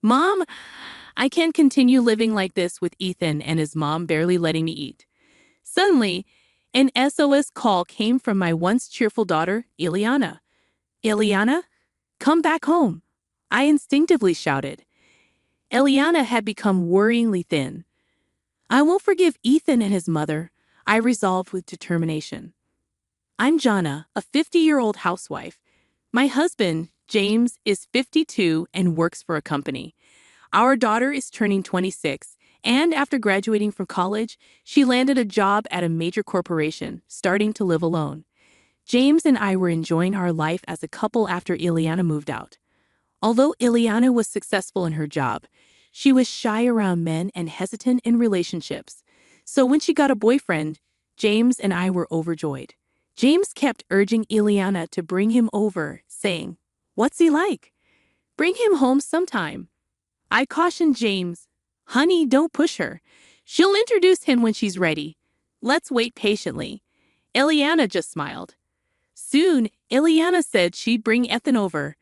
Mom, I can't continue living like this with Ethan and his mom barely letting me eat. Suddenly, an SOS call came from my once cheerful daughter, Ileana. Ileana, come back home. I instinctively shouted. Ileana had become worryingly thin. I won't forgive Ethan and his mother, I resolved with determination. I'm Jana, a 50-year-old housewife. My husband, James, is 52 and works for a company. Our daughter is turning 26, and after graduating from college, she landed a job at a major corporation, starting to live alone. James and I were enjoying our life as a couple after Ileana moved out. Although Ileana was successful in her job, she was shy around men and hesitant in relationships. So when she got a boyfriend, James and I were overjoyed. James kept urging Ileana to bring him over, saying, "What's he like? Bring him home sometime." I cautioned James, "Honey, don't push her. She'll introduce him when she's ready. Let's wait patiently." Ileana just smiled. Soon, Ileana said she'd bring Ethan over.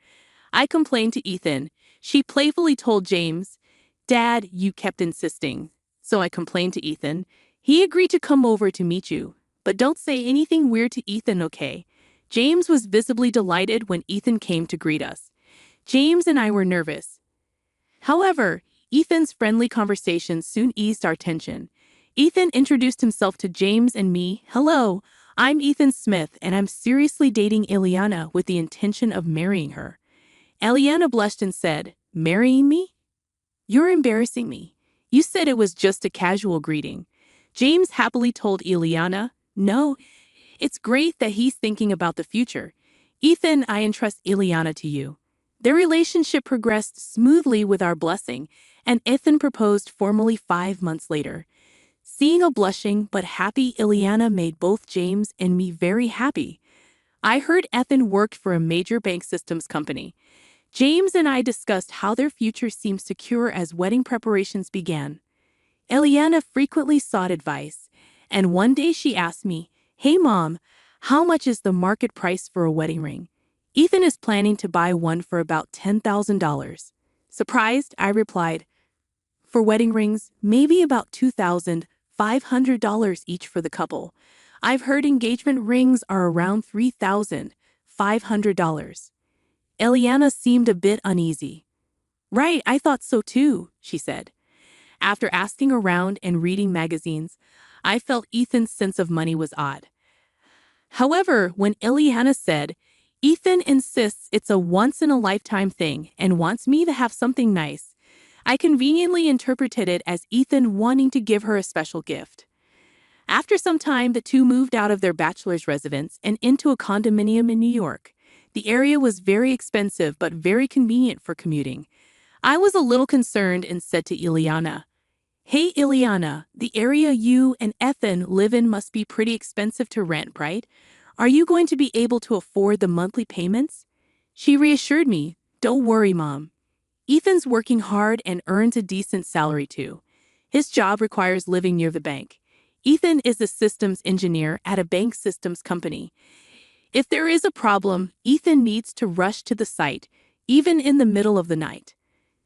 I complained to Ethan. She playfully told James, "Dad, you kept insisting." So I complained to Ethan. He agreed to come over to meet you. But don't say anything weird to Ethan, okay? James was visibly delighted when Ethan came to greet us. James and I were nervous. However, Ethan's friendly conversation soon eased our tension. Ethan introduced himself to James and me. "Hello, I'm Ethan Smith, and I'm seriously dating Ileana with the intention of marrying her." Ileana blushed and said, "Marrying me? You're embarrassing me. You said it was just a casual greeting." James happily told Ileana, "No, it's great that he's thinking about the future. Ethan, I entrust Ileana to you." Their relationship progressed smoothly with our blessing, and Ethan proposed formally 5 months later. Seeing a blushing but happy Ileana made both James and me very happy. I heard Ethan worked for a major bank systems company. James and I discussed how their future seemed secure as wedding preparations began. Ileana frequently sought advice, and one day she asked me, "Hey Mom, how much is the market price for a wedding ring?" Ethan is planning to buy one for about $10,000. Surprised, I replied, "For wedding rings, maybe about $2,500 each for the couple. I've heard engagement rings are around $3,500. Eliana seemed a bit uneasy. "Right, I thought so too," she said. After asking around and reading magazines, I felt Ethan's sense of money was odd. However, when Ileana said, "Ethan insists it's a once-in-a-lifetime thing and wants me to have something nice," I conveniently interpreted it as Ethan wanting to give her a special gift. After some time, the two moved out of their bachelor's residence and into a condominium in New York. The area was very expensive but very convenient for commuting. I was a little concerned and said to Ileana, "Hey Ileana, the area you and Ethan live in must be pretty expensive to rent, right? Are you going to be able to afford the monthly payments?" She reassured me, "Don't worry, Mom. Ethan's working hard and earns a decent salary too. His job requires living near the bank. Ethan is a systems engineer at a bank systems company. If there is a problem, Ethan needs to rush to the site, even in the middle of the night.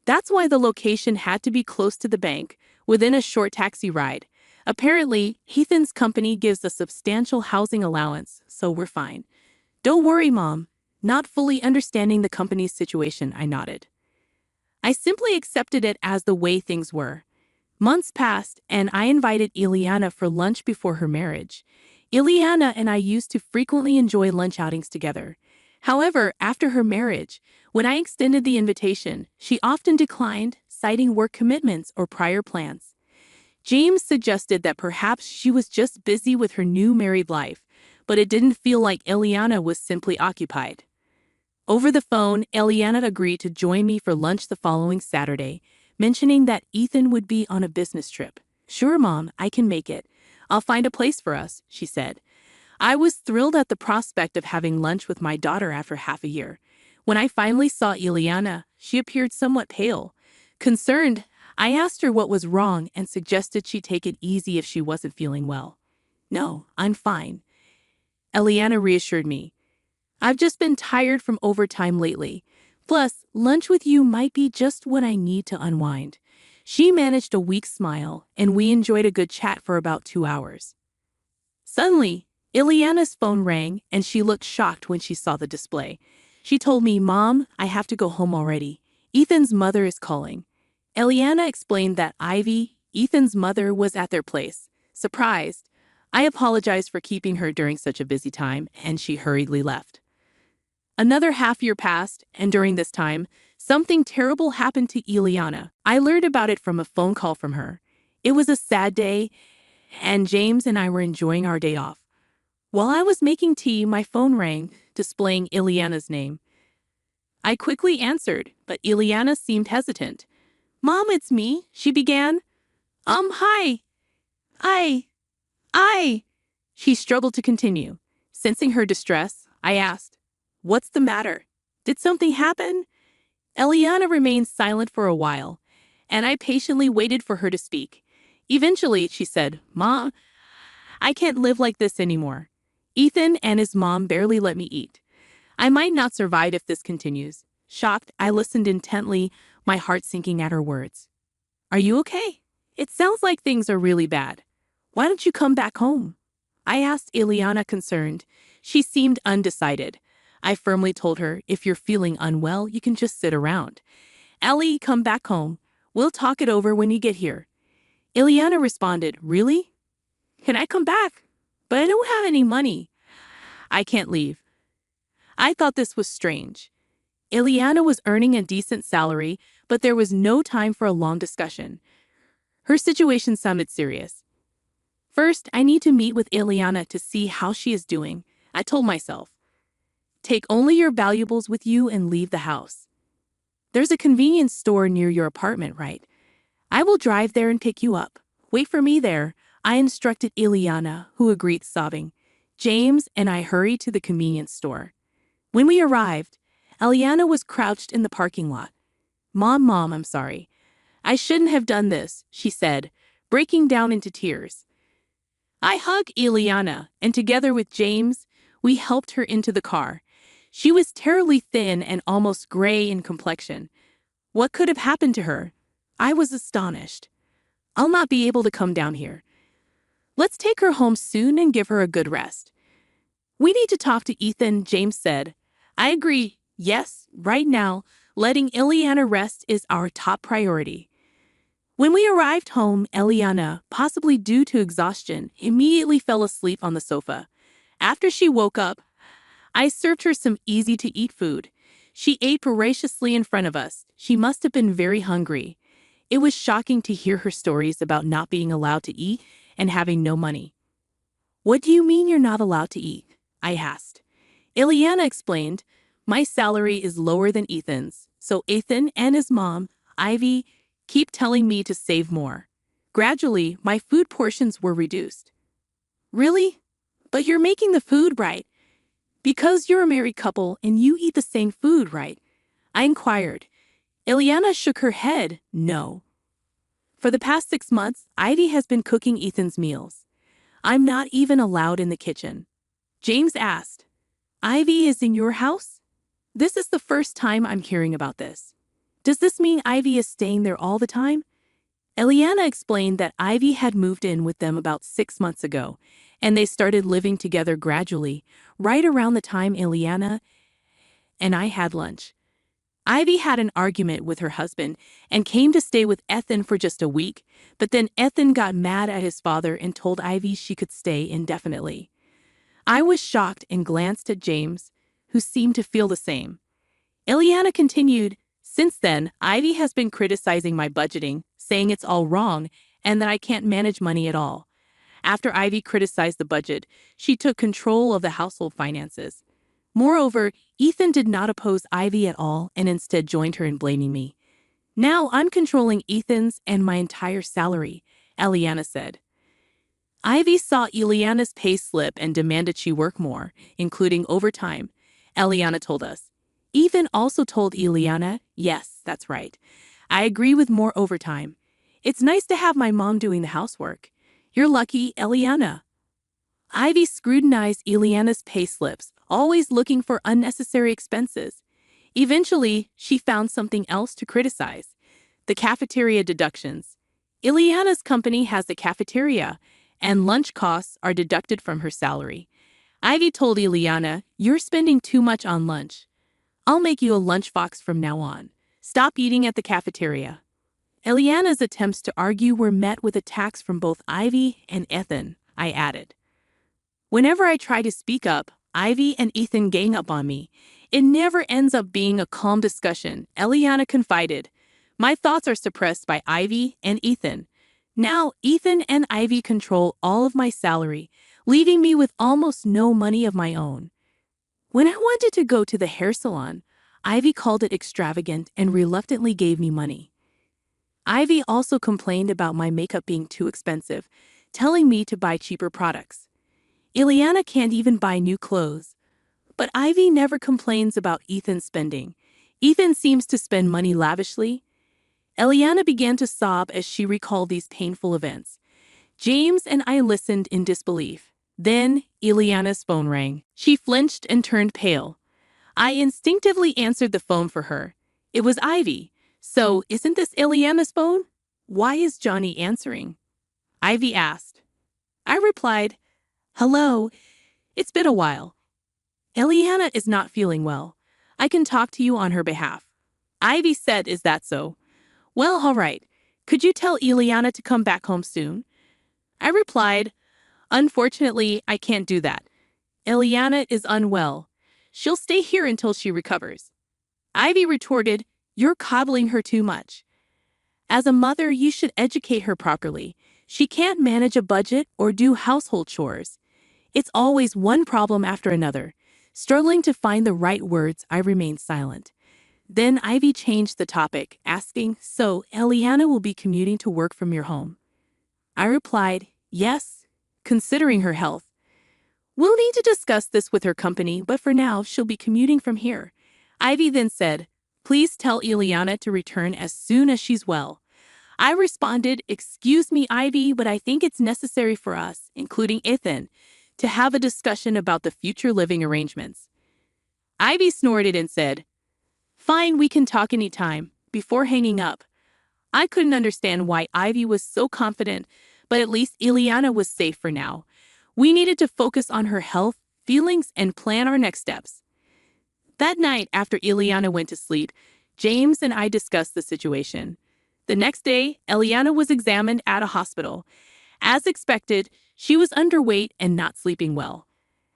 That's why the location had to be close to the bank, within a short taxi ride. Apparently, Ethan's company gives a substantial housing allowance, so we're fine." "Don't worry, Mom." Not fully understanding the company's situation, I nodded. I simply accepted it as the way things were. Months passed, and I invited Ileana for lunch before her marriage. Ileana and I used to frequently enjoy lunch outings together. However, after her marriage, when I extended the invitation, she often declined, citing work commitments or prior plans. James suggested that perhaps she was just busy with her new married life, but it didn't feel like Ileana was simply occupied. Over the phone, Ileana agreed to join me for lunch the following Saturday, mentioning that Ethan would be on a business trip. "Sure, Mom, I can make it. I'll find a place for us," she said. I was thrilled at the prospect of having lunch with my daughter after half a year. When I finally saw Ileana, she appeared somewhat pale. Concerned, I asked her what was wrong and suggested she take it easy if she wasn't feeling well. "No, I'm fine." Ileana reassured me. "I've just been tired from overtime lately. Plus, lunch with you might be just what I need to unwind. She managed a weak smile, and we enjoyed a good chat for about 2 hours. Suddenly, Ileana's phone rang, and she looked shocked when she saw the display. She told me, "Mom, I have to go home already. Ethan's mother is calling." Ileana explained that Ivy, Ethan's mother, was at their place. Surprised, I apologized for keeping her during such a busy time, and she hurriedly left. Another half-year passed, and during this time, something terrible happened to Ileana. I learned about it from a phone call from her. It was a sad day, and James and I were enjoying our day off. While I was making tea, my phone rang, displaying Ileana's name. I quickly answered, but Ileana seemed hesitant. "Mom, it's me," she began. Hi. I. She struggled to continue. Sensing her distress, I asked, "What's the matter? Did something happen?" Eliana remained silent for a while, and I patiently waited for her to speak. Eventually, she said, "Mom, I can't live like this anymore. Ethan and his mom barely let me eat. I might not survive if this continues." Shocked, I listened intently, my heart sinking at her words. "Are you okay? It sounds like things are really bad. Why don't you come back home?" I asked Ileana, concerned. She seemed undecided. I firmly told her, "If you're feeling unwell, you can just sit around. Ellie, come back home. We'll talk it over when you get here." Ileana responded, "Really? Can I come back? But I don't have any money. I can't leave." I thought this was strange. Ileana was earning a decent salary, but there was no time for a long discussion. Her situation sounded serious. First, I need to meet with Ileana to see how she is doing, I told myself. Take only your valuables with you and leave the house. There's a convenience store near your apartment, right? I will drive there and pick you up. Wait for me there, I instructed Ileana, who agreed, sobbing. James and I hurried to the convenience store. When we arrived, Ileana was crouched in the parking lot. Mom, I'm sorry. I shouldn't have done this," she said, breaking down into tears. I hugged Ileana, and together with James, we helped her into the car. She was terribly thin and almost gray in complexion. What could have happened to her? I was astonished. "I'll not be able to come down here. Let's take her home soon and give her a good rest." "We need to talk to Ethan," James said. I agree. Yes, right now, letting Ileana rest is our top priority. When we arrived home, Ileana, possibly due to exhaustion, immediately fell asleep on the sofa. After she woke up, I served her some easy-to-eat food. She ate voraciously in front of us. She must have been very hungry. It was shocking to hear her stories about not being allowed to eat and having no money. "What do you mean you're not allowed to eat?" I asked. Ileana explained, "My salary is lower than Ethan's, so Ethan and his mom, Ivy, keep telling me to save more. Gradually, my food portions were reduced." "Really? But you're making the food, right? Because you're a married couple and you eat the same food, right?" I inquired. Ileana shook her head, "No. For the past 6 months, Ivy has been cooking Ethan's meals. I'm not even allowed in the kitchen." James asked, "Ivy is in your house? This is the first time I'm hearing about this. Does this mean Ivy is staying there all the time?" Ileana explained that Ivy had moved in with them about 6 months ago, and they started living together gradually, right around the time Ileana and I had lunch. Ivy had an argument with her husband and came to stay with Ethan for just a week, but then Ethan got mad at his father and told Ivy she could stay indefinitely. I was shocked and glanced at James, who seemed to feel the same. Ileana continued, "Since then, Ivy has been criticizing my budgeting, saying it's all wrong and that I can't manage money at all. After Ivy criticized the budget, she took control of the household finances. Moreover, Ethan did not oppose Ivy at all and instead joined her in blaming me. Now I'm controlling Ethan's and my entire salary," Ileana said. Ivy saw Ileana's pay slip and demanded she work more, including overtime, Ileana told us. Ethan also told Ileana, "Yes, that's right. I agree with more overtime. It's nice to have my mom doing the housework. You're lucky, Ileana." Ivy scrutinized Ileana's pay slips, always looking for unnecessary expenses. Eventually, she found something else to criticize: the cafeteria deductions. Ileana's company has a cafeteria, and lunch costs are deducted from her salary. Ivy told Ileana, "You're spending too much on lunch. I'll make you a lunchbox from now on. Stop eating at the cafeteria." Ileana's attempts to argue were met with attacks from both Ivy and Ethan, I added. Whenever I try to speak up, Ivy and Ethan gang up on me. It never ends up being a calm discussion, Ileana confided. My thoughts are suppressed by Ivy and Ethan. Now, Ethan and Ivy control all of my salary, leaving me with almost no money of my own. When I wanted to go to the hair salon, Ivy called it extravagant and reluctantly gave me money. Ivy also complained about my makeup being too expensive, telling me to buy cheaper products. Ileana can't even buy new clothes. But Ivy never complains about Ethan's spending. Ethan seems to spend money lavishly. Ileana began to sob as she recalled these painful events. James and I listened in disbelief. Then, Ileana's phone rang. She flinched and turned pale. I instinctively answered the phone for her. It was Ivy. "So, isn't this Ileana's phone? Why is Johnny answering?" Ivy asked. I replied, "Hello, it's been a while. Ileana is not feeling well. I can talk to you on her behalf." Ivy said, "Is that so? Well, all right. Could you tell Ileana to come back home soon?" I replied, "Unfortunately, I can't do that. Ileana is unwell. She'll stay here until she recovers." Ivy retorted, "You're coddling her too much. As a mother, you should educate her properly. She can't manage a budget or do household chores. It's always one problem after another." Struggling to find the right words, I remained silent. Then Ivy changed the topic, asking, "So, Ileana will be commuting to work from your home?" I replied, "Yes, considering her health. We'll need to discuss this with her company, but for now, she'll be commuting from here." Ivy then said, "Please tell Ileana to return as soon as she's well." I responded, "Excuse me, Ivy, but I think it's necessary for us, including Ethan, to have a discussion about the future living arrangements." Ivy snorted and said, "Fine, we can talk anytime," before hanging up. I couldn't understand why Ivy was so confident, but at least Ileana was safe for now. We needed to focus on her health, feelings, and plan our next steps. That night, after Ileana went to sleep, James and I discussed the situation. The next day, Ileana was examined at a hospital. As expected, she was underweight and not sleeping well.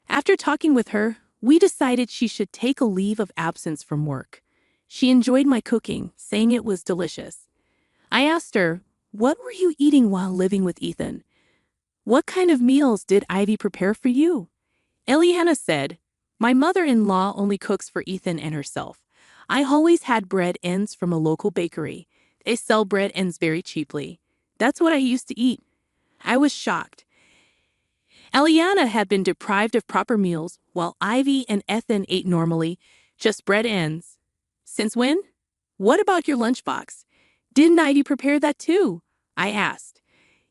After talking with her, we decided she should take a leave of absence from work. She enjoyed my cooking, saying it was delicious. I asked her, "What were you eating while living with Ethan? What kind of meals did Ivy prepare for you?" Ileana said, "My mother-in-law only cooks for Ethan and herself. I always had bread ends from a local bakery. They sell bread ends very cheaply. That's what I used to eat." I was shocked. Ileana had been deprived of proper meals, while Ivy and Ethan ate normally, just bread ends. "Since when? What about your lunchbox? Didn't Ivy prepare that too?" I asked.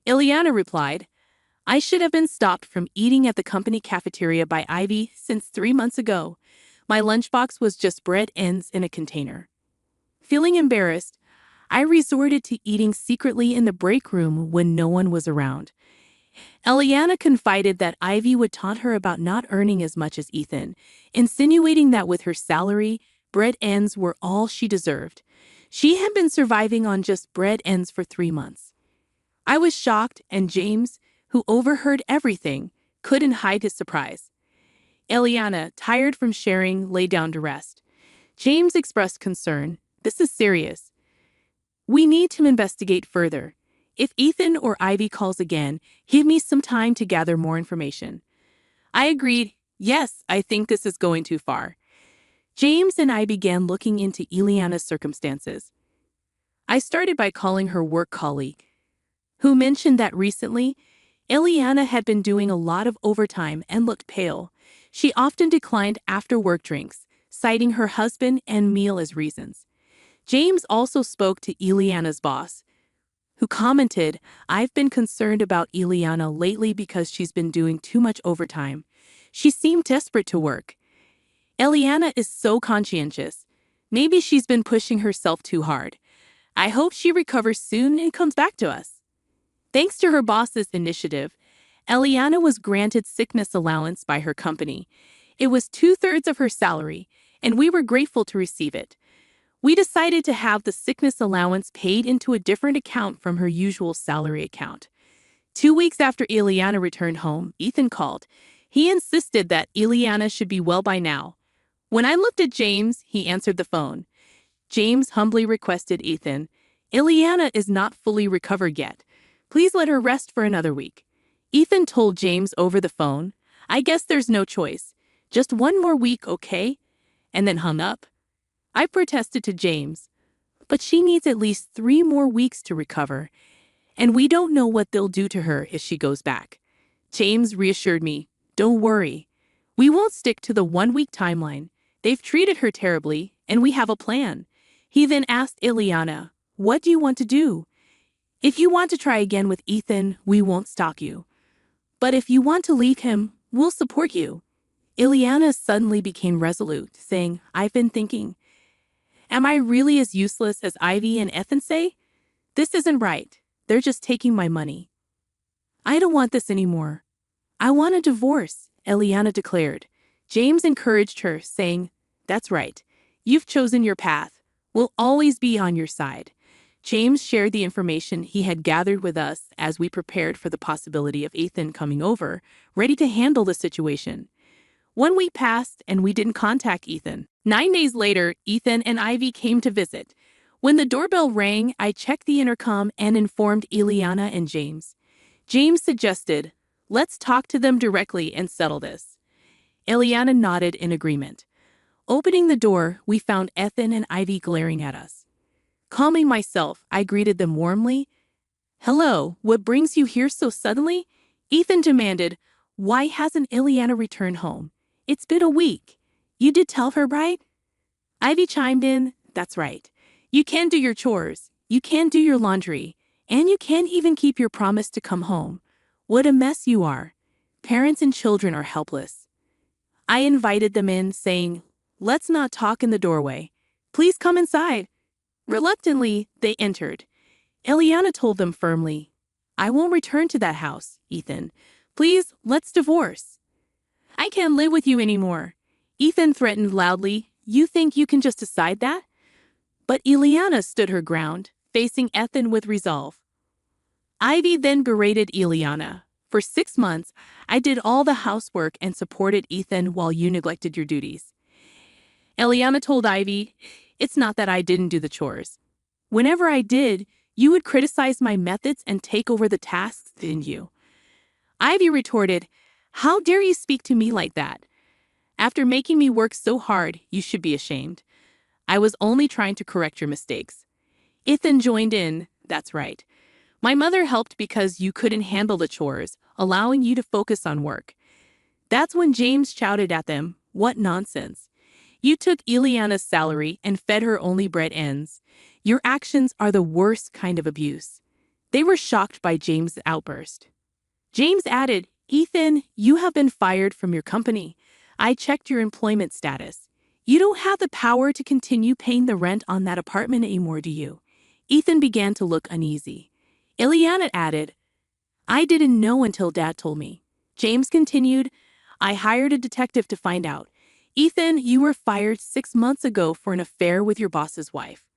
Ileana replied, "I should have been stopped from eating at the company cafeteria by Ivy since 3 months ago. My lunchbox was just bread ends in a container." Feeling embarrassed, I resorted to eating secretly in the break room when no one was around. Ileana confided that Ivy would taunt her about not earning as much as Ethan, insinuating that with her salary, bread ends were all she deserved. She had been surviving on just bread ends for 3 months. I was shocked, and James, who overheard everything, couldn't hide his surprise. Ileana, tired from sharing, lay down to rest. James expressed concern. "This is serious. We need to investigate further. If Ethan or Ivy calls again, give me some time to gather more information." I agreed. Yes, I think this is going too far. James and I began looking into Ileana's circumstances. I started by calling her work colleague, who mentioned that recently, Ileana had been doing a lot of overtime and looked pale. She often declined after-work drinks, citing her husband and meal as reasons. James also spoke to Ileana's boss, who commented, "I've been concerned about Ileana lately because she's been doing too much overtime. She seemed desperate to work. Ileana is so conscientious. Maybe she's been pushing herself too hard. I hope she recovers soon and comes back to us. Thanks to her boss's initiative, Eliana was granted sickness allowance by her company. It was 2/3 of her salary, and we were grateful to receive it. We decided to have the sickness allowance paid into a different account from her usual salary account. 2 weeks after Eliana returned home, Ethan called. He insisted that Eliana should be well by now. When I looked at James, he answered the phone. James humbly requested Ethan, "Eliana is not fully recovered yet. Please let her rest for another week." Ethan told James over the phone, "I guess there's no choice. Just one more week, okay?" And then hung up. I protested to James, "But she needs at least 3 more weeks to recover, and we don't know what they'll do to her if she goes back." James reassured me, "Don't worry. We won't stick to the 1-week timeline. They've treated her terribly, and we have a plan." He then asked Eliana, "What do you want to do? If you want to try again with Ethan, we won't stop you. But if you want to leave him, we'll support you." Eliana suddenly became resolute, saying, "I've been thinking. Am I really as useless as Ivy and Ethan say? This isn't right. They're just taking my money. I don't want this anymore. I want a divorce," Eliana declared. James encouraged her, saying, "That's right. You've chosen your path. We'll always be on your side." James shared the information he had gathered with us as we prepared for the possibility of Ethan coming over, ready to handle the situation. 1 week passed and we didn't contact Ethan. 9 days later, Ethan and Ivy came to visit. When the doorbell rang, I checked the intercom and informed Eliana and James. James suggested, "Let's talk to them directly and settle this." Eliana nodded in agreement. Opening the door, we found Ethan and Ivy glaring at us. Calming myself, I greeted them warmly. "Hello, what brings you here so suddenly?" Ethan demanded. "Why hasn't Eliana returned home? It's been a week. You did tell her, right?" Ivy chimed in, "That's right. You can't do your chores, you can't do your laundry, and you can't even keep your promise to come home. What a mess you are. Parents and children are helpless." I invited them in, saying, "Let's not talk in the doorway. Please come inside." Reluctantly, they entered. Eliana told them firmly, "I won't return to that house, Ethan. Please, let's divorce." "I can't live with you anymore," Ethan threatened loudly. "You think you can just decide that?" But Eliana stood her ground, facing Ethan with resolve. Ivy then berated Eliana. "For 6 months, I did all the housework and supported Ethan while you neglected your duties." Eliana told Ivy, "It's not that I didn't do the chores. Whenever I did, you would criticize my methods and take over the tasks, didn't you?" Ivy retorted, "How dare you speak to me like that? After making me work so hard, you should be ashamed. I was only trying to correct your mistakes." Ethan joined in, "That's right. My mother helped because you couldn't handle the chores, allowing you to focus on work." That's when James shouted at them, "What nonsense. You took Eliana's salary and fed her only bread ends. Your actions are the worst kind of abuse." They were shocked by James' outburst. James added, "Ethan, you have been fired from your company. I checked your employment status. You don't have the power to continue paying the rent on that apartment anymore, do you?" Ethan began to look uneasy. Eliana added, "I didn't know until Dad told me." James continued, "I hired a detective to find out. Ethan, you were fired 6 months ago for an affair with your boss's wife."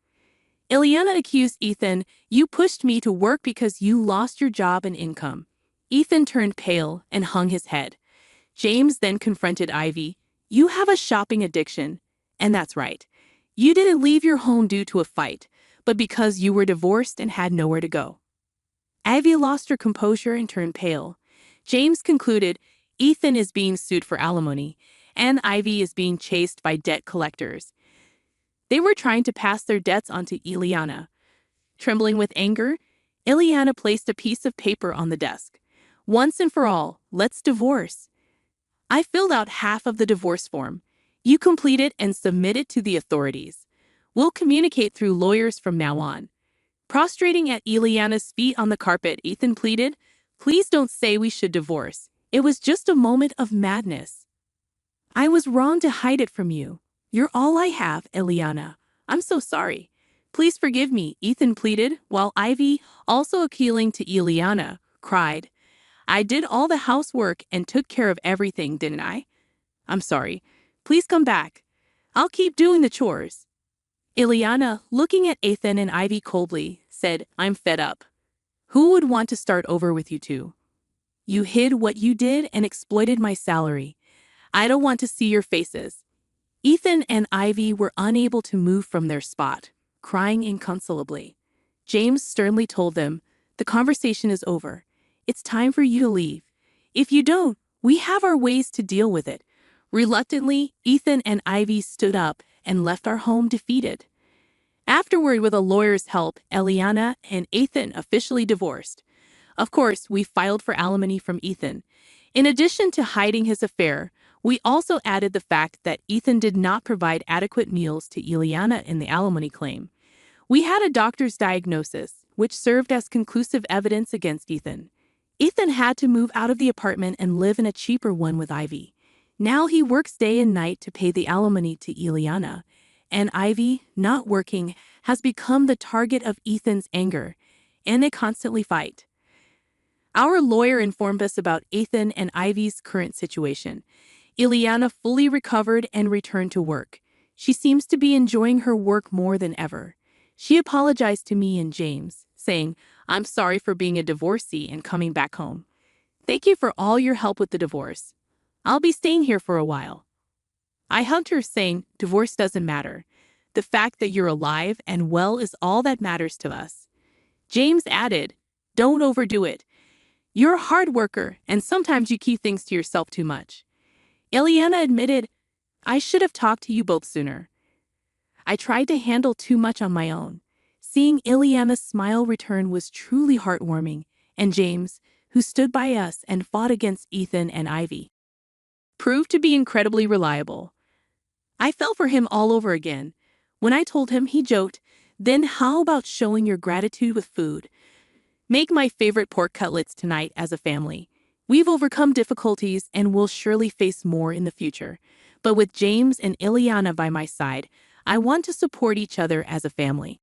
Eliana accused Ethan, "You pushed me to work because you lost your job and income." Ethan turned pale and hung his head. James then confronted Ivy, "You have a shopping addiction, and that's right. You didn't leave your home due to a fight, but because you were divorced and had nowhere to go." Ivy lost her composure and turned pale. James concluded, "Ethan is being sued for alimony, and Ivy is being chased by debt collectors. They were trying to pass their debts onto Eliana." Trembling with anger, Eliana placed a piece of paper on the desk. "Once and for all, let's divorce." I filled out half of the divorce form. "You complete it and submit it to the authorities. We'll communicate through lawyers from now on." Prostrating at Eliana's feet on the carpet, Ethan pleaded, "Please don't say we should divorce. It was just a moment of madness. I was wrong to hide it from you. You're all I have, Eliana. I'm so sorry. Please forgive me, Ethan pleaded, while Ivy, also appealing to Ileana, cried, I did all the housework and took care of everything, didn't I? I'm sorry. Please come back. I'll keep doing the chores. Ileana, looking at Ethan and Ivy coldly, said, I'm fed up. Who would want to start over with you two? You hid what you did and exploited my salary. I don't want to see your faces. Ethan and Ivy were unable to move from their spot, crying inconsolably. James sternly told them, the conversation is over. It's time for you to leave. If you don't, we have our ways to deal with it. Reluctantly, Ethan and Ivy stood up and left our home defeated. Afterward, with a lawyer's help, Eliana and Ethan officially divorced. Of course, we filed for alimony from Ethan. In addition to hiding his affair, we also added the fact that Ethan did not provide adequate meals to Eliana in the alimony claim. We had a doctor's diagnosis, which served as conclusive evidence against Ethan. Ethan had to move out of the apartment and live in a cheaper one with Ivy. Now he works day and night to pay the alimony to Eliana, and Ivy, not working, has become the target of Ethan's anger, and they constantly fight. Our lawyer informed us about Ethan and Ivy's current situation. Ileana fully recovered and returned to work. She seems to be enjoying her work more than ever. She apologized to me and James, saying, I'm sorry for being a divorcee and coming back home. Thank you for all your help with the divorce. I'll be staying here for a while. I hugged her, saying, divorce doesn't matter. The fact that you're alive and well is all that matters to us. James added, don't overdo it. You're a hard worker, and sometimes you keep things to yourself too much. Eliana admitted, I should have talked to you both sooner. I tried to handle too much on my own. Seeing Ileana's smile return was truly heartwarming, and James, who stood by us and fought against Ethan and Ivy, proved to be incredibly reliable. I fell for him all over again. When I told him, he joked, then how about showing your gratitude with food? Make my favorite pork cutlets tonight as a family. We've overcome difficulties and will surely face more in the future. But with James and Ileana by my side, I want to support each other as a family.